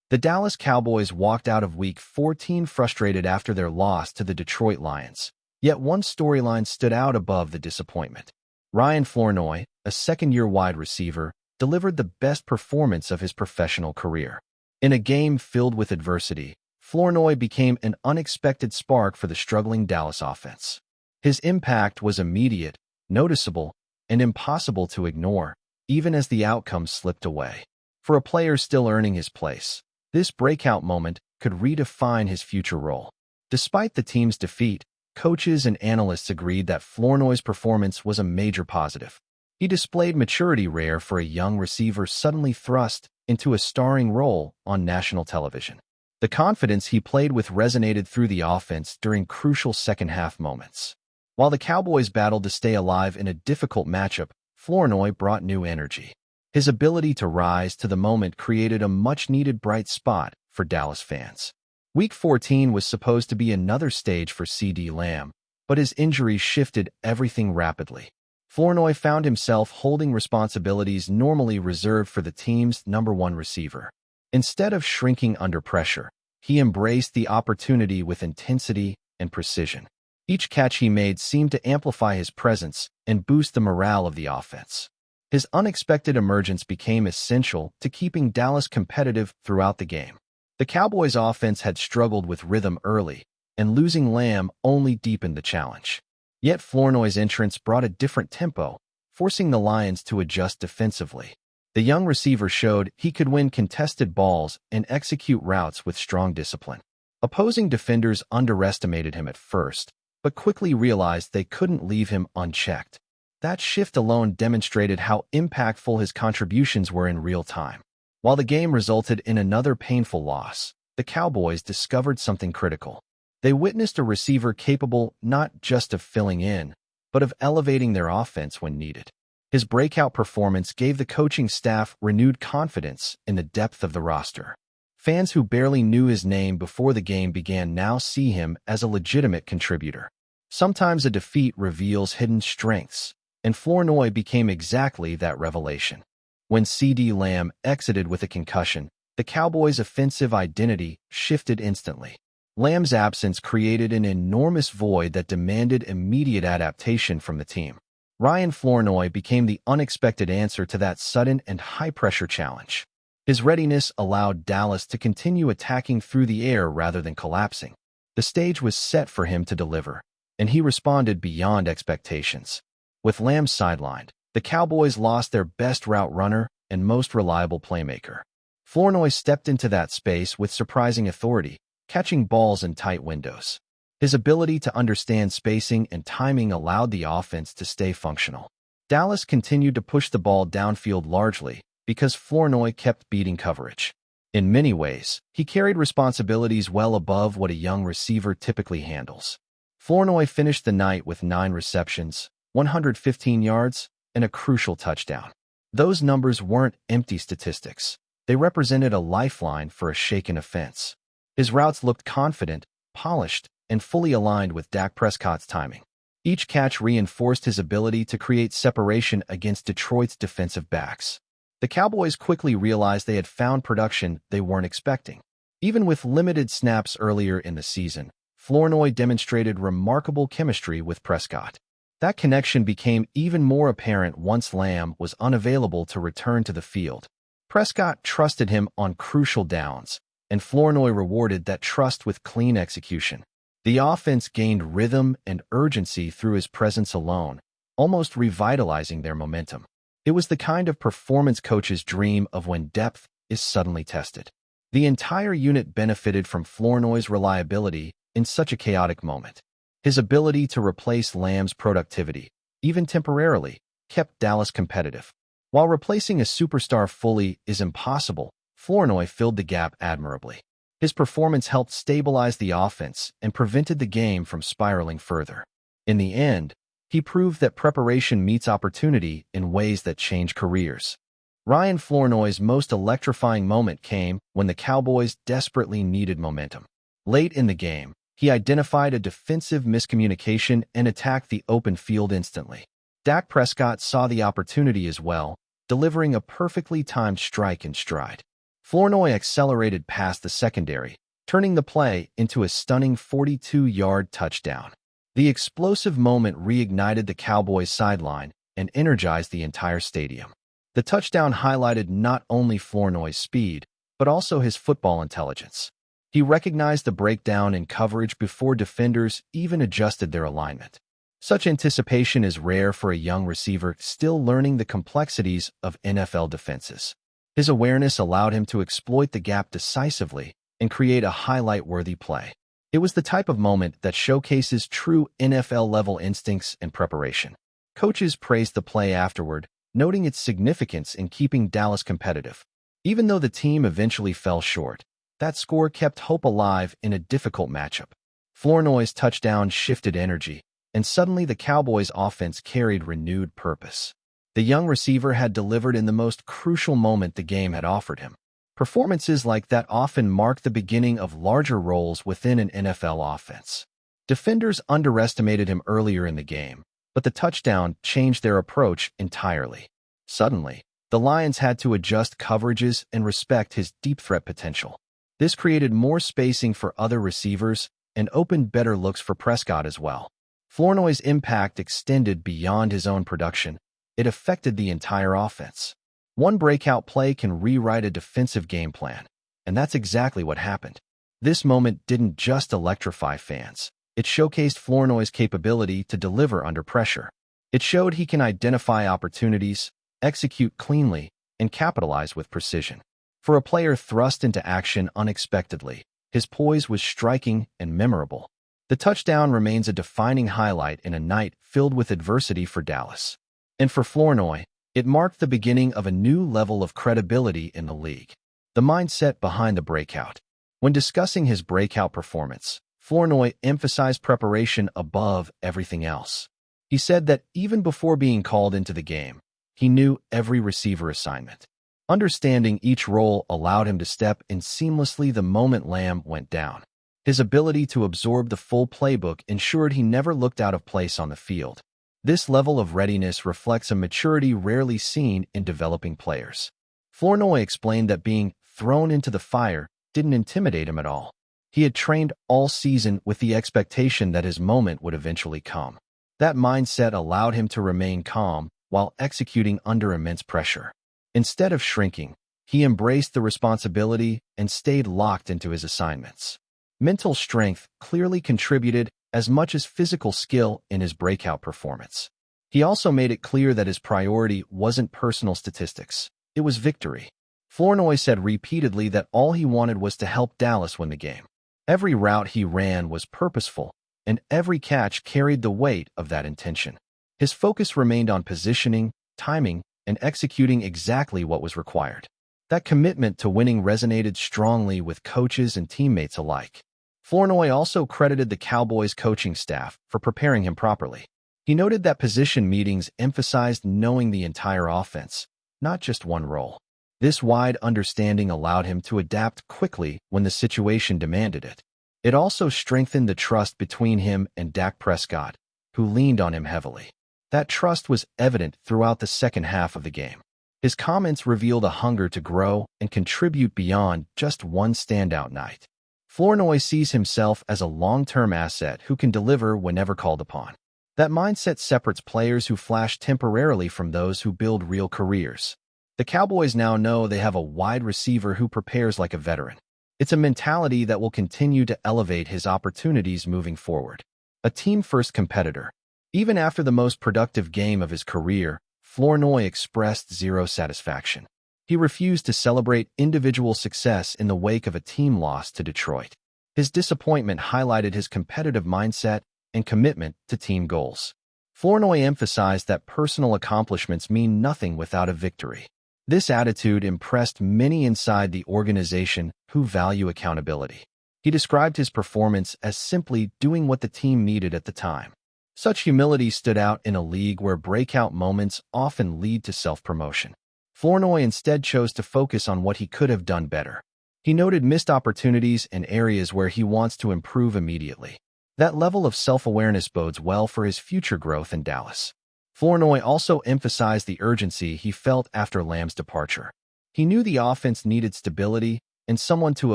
The Dallas Cowboys walked out of Week 14 frustrated after their loss to the Detroit Lions. Yet one storyline stood out above the disappointment. Ryan Flournoy, a second-year wide receiver, delivered the best performance of his professional career. In a game filled with adversity, Flournoy became an unexpected spark for the struggling Dallas offense. His impact was immediate, noticeable, and impossible to ignore, even as the outcome slipped away. For a player still earning his place, this breakout moment could redefine his future role. Despite the team's defeat, coaches and analysts agreed that Flournoy's performance was a major positive. He displayed maturity rare for a young receiver suddenly thrust into a starring role on national television. The confidence he played with resonated through the offense during crucial second-half moments. While the Cowboys battled to stay alive in a difficult matchup, Flournoy brought new energy. His ability to rise to the moment created a much-needed bright spot for Dallas fans. Week 14 was supposed to be another stage for CeeDee Lamb, but his injury shifted everything rapidly. Flournoy found himself holding responsibilities normally reserved for the team's #1 receiver. Instead of shrinking under pressure, he embraced the opportunity with intensity and precision. Each catch he made seemed to amplify his presence and boost the morale of the offense. His unexpected emergence became essential to keeping Dallas competitive throughout the game. The Cowboys' offense had struggled with rhythm early, and losing Lamb only deepened the challenge. Yet Flournoy's entrance brought a different tempo, forcing the Lions to adjust defensively. The young receiver showed he could win contested balls and execute routes with strong discipline. Opposing defenders underestimated him at first, but quickly realized they couldn't leave him unchecked. That shift alone demonstrated how impactful his contributions were in real time. While the game resulted in another painful loss, the Cowboys discovered something critical. They witnessed a receiver capable not just of filling in, but of elevating their offense when needed. His breakout performance gave the coaching staff renewed confidence in the depth of the roster. Fans who barely knew his name before the game began now see him as a legitimate contributor. Sometimes a defeat reveals hidden strengths, and Flournoy became exactly that revelation. When CeeDee Lamb exited with a concussion, the Cowboys' offensive identity shifted instantly. Lamb's absence created an enormous void that demanded immediate adaptation from the team. Ryan Flournoy became the unexpected answer to that sudden and high-pressure challenge. His readiness allowed Dallas to continue attacking through the air rather than collapsing. The stage was set for him to deliver, and he responded beyond expectations. With Lamb sidelined, the Cowboys lost their best route runner and most reliable playmaker. Flournoy stepped into that space with surprising authority, catching balls in tight windows. His ability to understand spacing and timing allowed the offense to stay functional. Dallas continued to push the ball downfield largely because Flournoy kept beating coverage. In many ways, he carried responsibilities well above what a young receiver typically handles. Flournoy finished the night with 9 receptions, 115 yards, and a crucial touchdown. Those numbers weren't empty statistics. They represented a lifeline for a shaken offense. His routes looked confident, polished, and fully aligned with Dak Prescott's timing. Each catch reinforced his ability to create separation against Detroit's defensive backs. The Cowboys quickly realized they had found production they weren't expecting. Even with limited snaps earlier in the season, Flournoy demonstrated remarkable chemistry with Prescott. That connection became even more apparent once Lamb was unavailable to return to the field. Prescott trusted him on crucial downs, and Flournoy rewarded that trust with clean execution. The offense gained rhythm and urgency through his presence alone, almost revitalizing their momentum. It was the kind of performance coaches dream of when depth is suddenly tested. The entire unit benefited from Flournoy's reliability in such a chaotic moment. His ability to replace Lamb's productivity, even temporarily, kept Dallas competitive. While replacing a superstar fully is impossible, Flournoy filled the gap admirably. His performance helped stabilize the offense and prevented the game from spiraling further. In the end, he proved that preparation meets opportunity in ways that change careers. Ryan Flournoy's most electrifying moment came when the Cowboys desperately needed momentum. Late in the game, he identified a defensive miscommunication and attacked the open field instantly. Dak Prescott saw the opportunity as well, delivering a perfectly timed strike in stride. Flournoy accelerated past the secondary, turning the play into a stunning 42-yard touchdown. The explosive moment reignited the Cowboys' sideline and energized the entire stadium. The touchdown highlighted not only Flournoy's speed, but also his football intelligence. He recognized the breakdown in coverage before defenders even adjusted their alignment. Such anticipation is rare for a young receiver still learning the complexities of NFL defenses. His awareness allowed him to exploit the gap decisively and create a highlight-worthy play. It was the type of moment that showcases true NFL-level instincts and preparation. Coaches praised the play afterward, noting its significance in keeping Dallas competitive. Even though the team eventually fell short, that score kept hope alive in a difficult matchup. Flournoy's touchdown shifted energy, and suddenly the Cowboys' offense carried renewed purpose. The young receiver had delivered in the most crucial moment the game had offered him. Performances like that often mark the beginning of larger roles within an NFL offense. Defenders underestimated him earlier in the game, but the touchdown changed their approach entirely. Suddenly, the Lions had to adjust coverages and respect his deep threat potential. This created more spacing for other receivers and opened better looks for Prescott as well. Flournoy's impact extended beyond his own production. It affected the entire offense. One breakout play can rewrite a defensive game plan, and that's exactly what happened. This moment didn't just electrify fans. It showcased Flournoy's capability to deliver under pressure. It showed he can identify opportunities, execute cleanly, and capitalize with precision. For a player thrust into action unexpectedly, his poise was striking and memorable. The touchdown remains a defining highlight in a night filled with adversity for Dallas. And for Flournoy, it marked the beginning of a new level of credibility in the league. The mindset behind the breakout. When discussing his breakout performance, Flournoy emphasized preparation above everything else. He said that even before being called into the game, he knew every receiver assignment. Understanding each role allowed him to step in seamlessly the moment Lamb went down. His ability to absorb the full playbook ensured he never looked out of place on the field. This level of readiness reflects a maturity rarely seen in developing players. Flournoy explained that being thrown into the fire didn't intimidate him at all. He had trained all season with the expectation that his moment would eventually come. That mindset allowed him to remain calm while executing under immense pressure. Instead of shrinking, he embraced the responsibility and stayed locked into his assignments. Mental strength clearly contributed as much as physical skill in his breakout performance. He also made it clear that his priority wasn't personal statistics, it was victory. Flournoy said repeatedly that all he wanted was to help Dallas win the game. Every route he ran was purposeful, and every catch carried the weight of that intention. His focus remained on positioning, timing, and executing exactly what was required. That commitment to winning resonated strongly with coaches and teammates alike. Flournoy also credited the Cowboys' coaching staff for preparing him properly. He noted that position meetings emphasized knowing the entire offense, not just one role. This wide understanding allowed him to adapt quickly when the situation demanded it. It also strengthened the trust between him and Dak Prescott, who leaned on him heavily. That trust was evident throughout the second half of the game. His comments revealed a hunger to grow and contribute beyond just one standout night. Flournoy sees himself as a long-term asset who can deliver whenever called upon. That mindset separates players who flash temporarily from those who build real careers. The Cowboys now know they have a wide receiver who prepares like a veteran. It's a mentality that will continue to elevate his opportunities moving forward. A team-first competitor. Even after the most productive game of his career, Flournoy expressed zero satisfaction. He refused to celebrate individual success in the wake of a team loss to Detroit. His disappointment highlighted his competitive mindset and commitment to team goals. Flournoy emphasized that personal accomplishments mean nothing without a victory. This attitude impressed many inside the organization who value accountability. He described his performance as simply doing what the team needed at the time. Such humility stood out in a league where breakout moments often lead to self-promotion. Flournoy instead chose to focus on what he could have done better. He noted missed opportunities and areas where he wants to improve immediately. That level of self-awareness bodes well for his future growth in Dallas. Flournoy also emphasized the urgency he felt after Lamb's departure. He knew the offense needed stability and someone to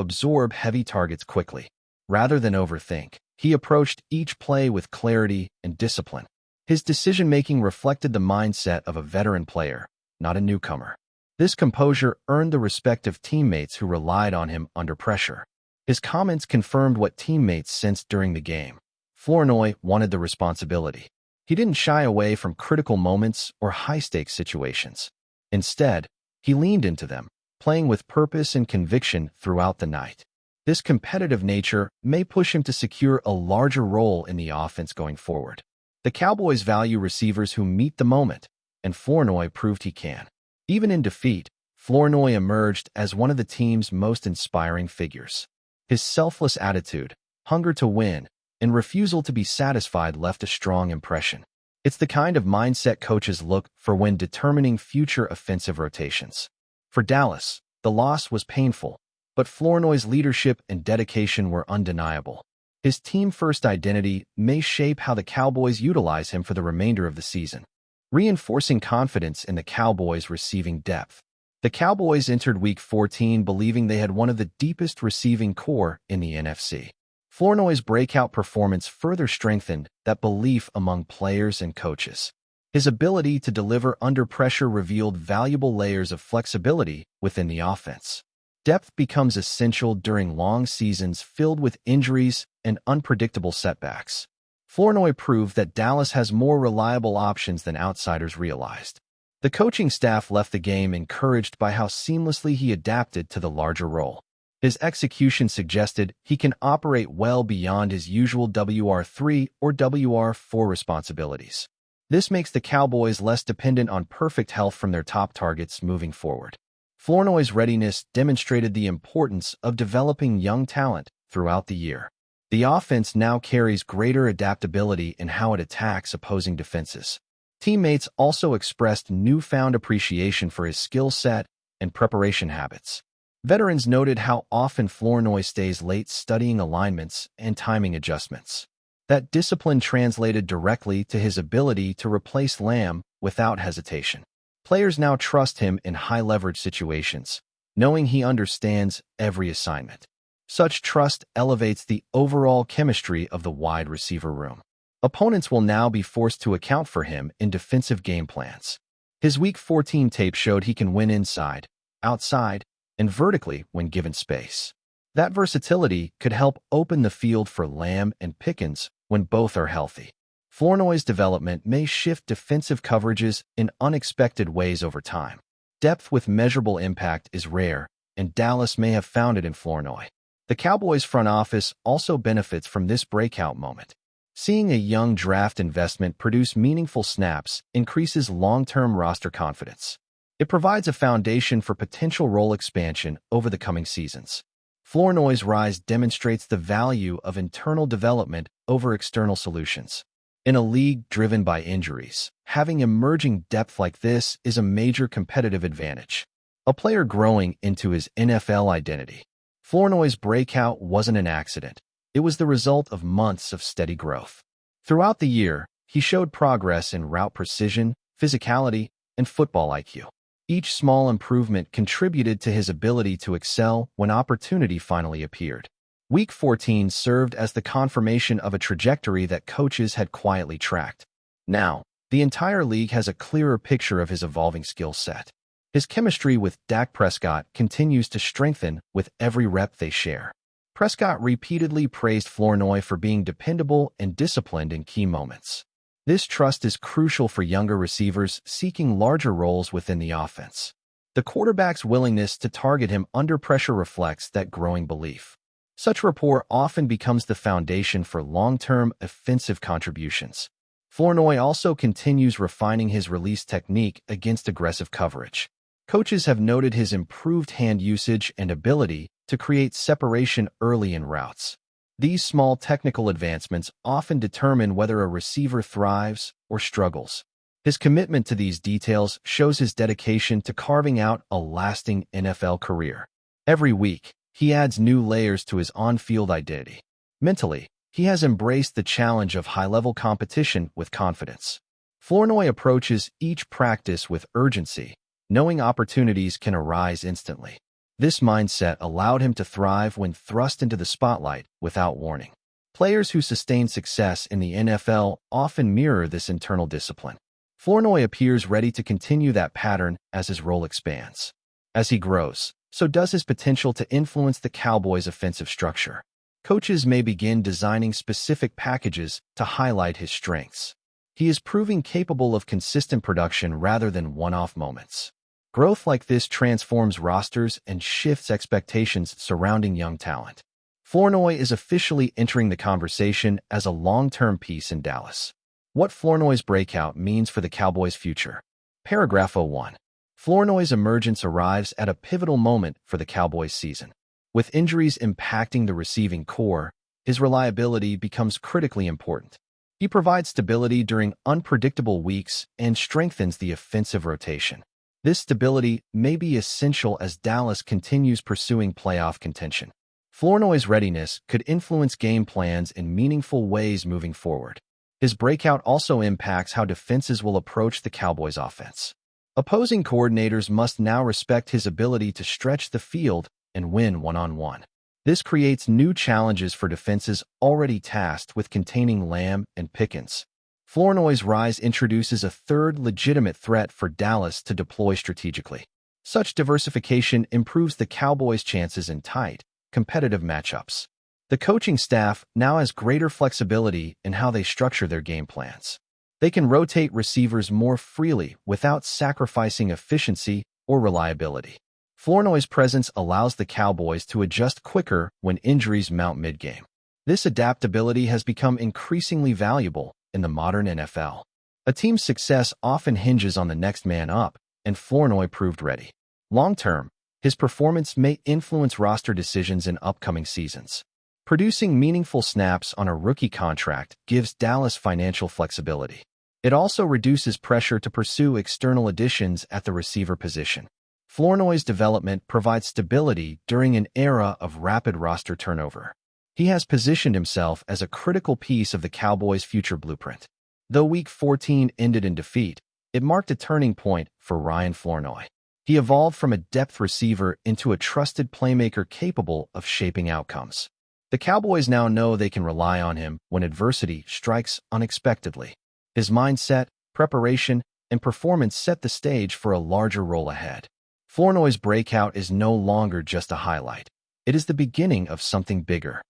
absorb heavy targets quickly. Rather than overthink, he approached each play with clarity and discipline. His decision-making reflected the mindset of a veteran player, not a newcomer. This composure earned the respect of teammates who relied on him under pressure. His comments confirmed what teammates sensed during the game. Flournoy wanted the responsibility. He didn't shy away from critical moments or high-stakes situations. Instead, he leaned into them, playing with purpose and conviction throughout the night. This competitive nature may push him to secure a larger role in the offense going forward. The Cowboys value receivers who meet the moment, and Flournoy proved he can. Even in defeat, Flournoy emerged as one of the team's most inspiring figures. His selfless attitude, hunger to win, and refusal to be satisfied left a strong impression. It's the kind of mindset coaches look for when determining future offensive rotations. For Dallas, the loss was painful, but Flournoy's leadership and dedication were undeniable. His team-first identity may shape how the Cowboys utilize him for the remainder of the season, reinforcing confidence in the Cowboys' receiving depth. The Cowboys entered Week 14 believing they had one of the deepest receiving core in the NFC. Flournoy's breakout performance further strengthened that belief among players and coaches. His ability to deliver under pressure revealed valuable layers of flexibility within the offense. Depth becomes essential during long seasons filled with injuries and unpredictable setbacks. Flournoy proved that Dallas has more reliable options than outsiders realized. The coaching staff left the game encouraged by how seamlessly he adapted to the larger role. His execution suggested he can operate well beyond his usual WR3 or WR4 responsibilities. This makes the Cowboys less dependent on perfect health from their top targets moving forward. Flournoy's readiness demonstrated the importance of developing young talent throughout the year. The offense now carries greater adaptability in how it attacks opposing defenses. Teammates also expressed newfound appreciation for his skill set and preparation habits. Veterans noted how often Flournoy stays late studying alignments and timing adjustments. That discipline translated directly to his ability to replace Lamb without hesitation. Players now trust him in high-leverage situations, knowing he understands every assignment. Such trust elevates the overall chemistry of the wide receiver room. Opponents will now be forced to account for him in defensive game plans. His Week 14 tape showed he can win inside, outside, and vertically when given space. That versatility could help open the field for Lamb and Pickens when both are healthy. Flournoy's development may shift defensive coverages in unexpected ways over time. Depth with measurable impact is rare, and Dallas may have found it in Flournoy. The Cowboys front office also benefits from this breakout moment. Seeing a young draft investment produce meaningful snaps increases long-term roster confidence. It provides a foundation for potential role expansion over the coming seasons. Flournoy's rise demonstrates the value of internal development over external solutions. In a league driven by injuries, having emerging depth like this is a major competitive advantage. A player growing into his NFL identity. Flournoy's breakout wasn't an accident. It was the result of months of steady growth. Throughout the year, he showed progress in route precision, physicality, and football IQ. Each small improvement contributed to his ability to excel when opportunity finally appeared. Week 14 served as the confirmation of a trajectory that coaches had quietly tracked. Now, the entire league has a clearer picture of his evolving skill set. His chemistry with Dak Prescott continues to strengthen with every rep they share. Prescott repeatedly praised Flournoy for being dependable and disciplined in key moments. This trust is crucial for younger receivers seeking larger roles within the offense. The quarterback's willingness to target him under pressure reflects that growing belief. Such rapport often becomes the foundation for long-term offensive contributions. Flournoy also continues refining his release technique against aggressive coverage. Coaches have noted his improved hand usage and ability to create separation early in routes. These small technical advancements often determine whether a receiver thrives or struggles. His commitment to these details shows his dedication to carving out a lasting NFL career. Every week, he adds new layers to his on-field identity. Mentally, he has embraced the challenge of high-level competition with confidence. Flournoy approaches each practice with urgency, knowing opportunities can arise instantly. This mindset allowed him to thrive when thrust into the spotlight without warning. Players who sustain success in the NFL often mirror this internal discipline. Flournoy appears ready to continue that pattern as his role expands. As he grows, so does his potential to influence the Cowboys' offensive structure. Coaches may begin designing specific packages to highlight his strengths. He is proving capable of consistent production rather than one-off moments. Growth like this transforms rosters and shifts expectations surrounding young talent. Flournoy is officially entering the conversation as a long-term piece in Dallas. What Flournoy's breakout means for the Cowboys' future. Paragraph 01. Flournoy's emergence arrives at a pivotal moment for the Cowboys' season. With injuries impacting the receiving core, his reliability becomes critically important. He provides stability during unpredictable weeks and strengthens the offensive rotation. This stability may be essential as Dallas continues pursuing playoff contention. Flournoy's readiness could influence game plans in meaningful ways moving forward. His breakout also impacts how defenses will approach the Cowboys' offense. Opposing coordinators must now respect his ability to stretch the field and win one-on-one. This creates new challenges for defenses already tasked with containing Lamb and Pickens. Flournoy's rise introduces a third legitimate threat for Dallas to deploy strategically. Such diversification improves the Cowboys' chances in tight, competitive matchups. The coaching staff now has greater flexibility in how they structure their game plans. They can rotate receivers more freely without sacrificing efficiency or reliability. Flournoy's presence allows the Cowboys to adjust quicker when injuries mount mid-game. This adaptability has become increasingly valuable in the modern NFL. A team's success often hinges on the next man up, and Flournoy proved ready. Long-term, his performance may influence roster decisions in upcoming seasons. Producing meaningful snaps on a rookie contract gives Dallas financial flexibility. It also reduces pressure to pursue external additions at the receiver position. Flournoy's development provides stability during an era of rapid roster turnover. He has positioned himself as a critical piece of the Cowboys' future blueprint. Though Week 14 ended in defeat, it marked a turning point for Ryan Flournoy. He evolved from a depth receiver into a trusted playmaker capable of shaping outcomes. The Cowboys now know they can rely on him when adversity strikes unexpectedly. His mindset, preparation, and performance set the stage for a larger role ahead. Flournoy's breakout is no longer just a highlight. It is the beginning of something bigger.